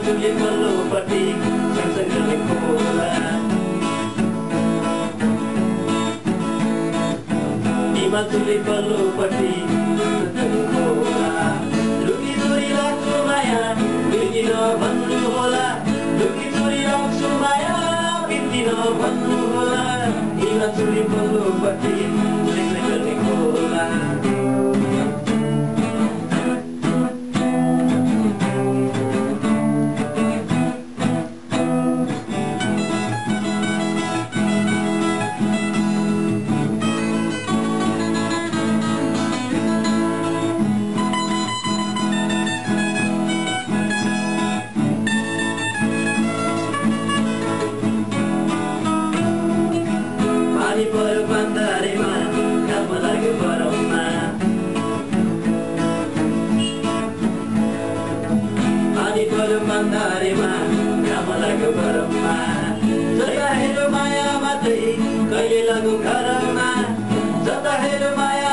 तुले पल्लोपट्टि सँगसँगै खोला तुले पल्लोपट्टि सँगसँगै खोला लुकी चोरी राख्छु माया बिर्की नभन्नु होला लुकी चोरी राख्छु माया बिर्की नभन्नु होला तुले पल्लोपट्टि सँगसँगै खोला पानी पर्यो बन्दारेमा घाम लाग्यो बरौमा पानी पर्यो बन्दारेमा घाम लाग्यो बरौमा जता हेर्यो माया मात्रै कहिले लागु घरमा जता हेर्यो माया